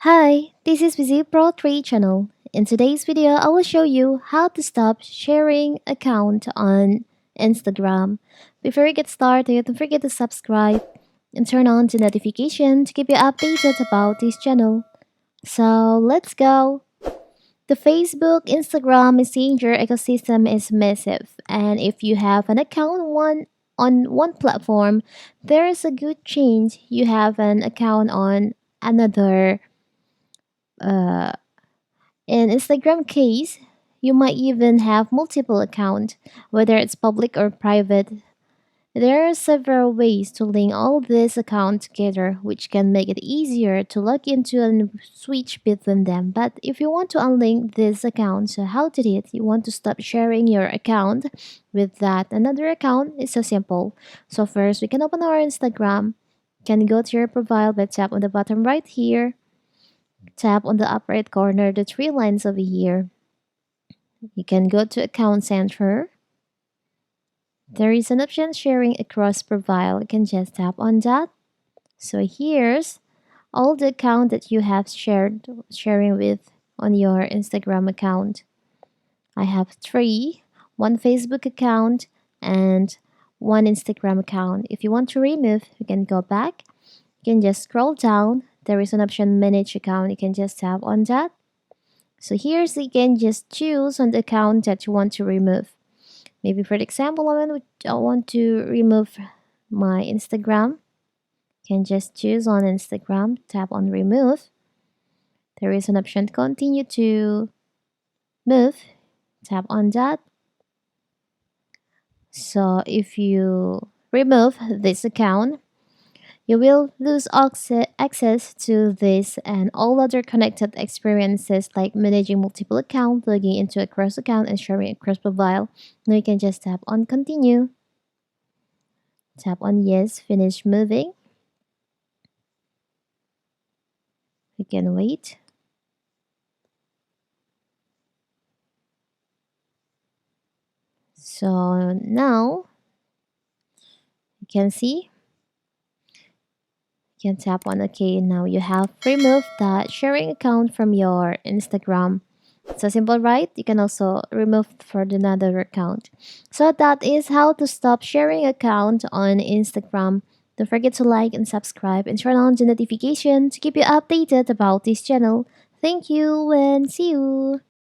Hi, this is Busy Pro 3 channel. In today's video, I will show you how to stop sharing account on Instagram. Before we get started, don't forget to subscribe and turn on the notification to keep you updated about this channel. So let's go. The Facebook, Instagram, Messenger ecosystem is massive, and if you have an account on one platform, there is a good chance you have an account on another. Uh, In Instagram case, you might even have multiple accounts, whether it's public or private. There are several ways to link all these accounts together, which can make it easier to log into and switch between them. But if you want to unlink these accounts, so how to do it? You want to stop sharing your account with that another account. It's so simple. So first, we can open our Instagram. Can go to your profile by tap on the bottom right here. Tap on the upper right corner, the three lines over here. You can go to Account Center. There is an option sharing across profile. You can just tap on that. So here's all the account that you have sharing with on your Instagram account. I have three, one Facebook account and one Instagram account. If you want to remove, you can go back. You can just scroll down. There is an option manage account. You can just tap on that. So here's you can just choose on the account that you want to remove. Maybe for example, I want to remove my Instagram. You can just choose on Instagram, tap on remove. There is an option to continue to move. Tap on that. So if you remove this account, you will lose access to this and all other connected experiences like managing multiple accounts, logging into a cross account, and sharing across profile. Now you can just tap on continue. Tap on yes, finish moving. You can wait. So now you can see, you can tap on OK. Now you have removed that sharing account from your Instagram. So simple, right? You can also remove for another account. So that is how to stop sharing account on Instagram. Don't forget to like and subscribe and turn on the notification to keep you updated about this channel. Thank you and see you.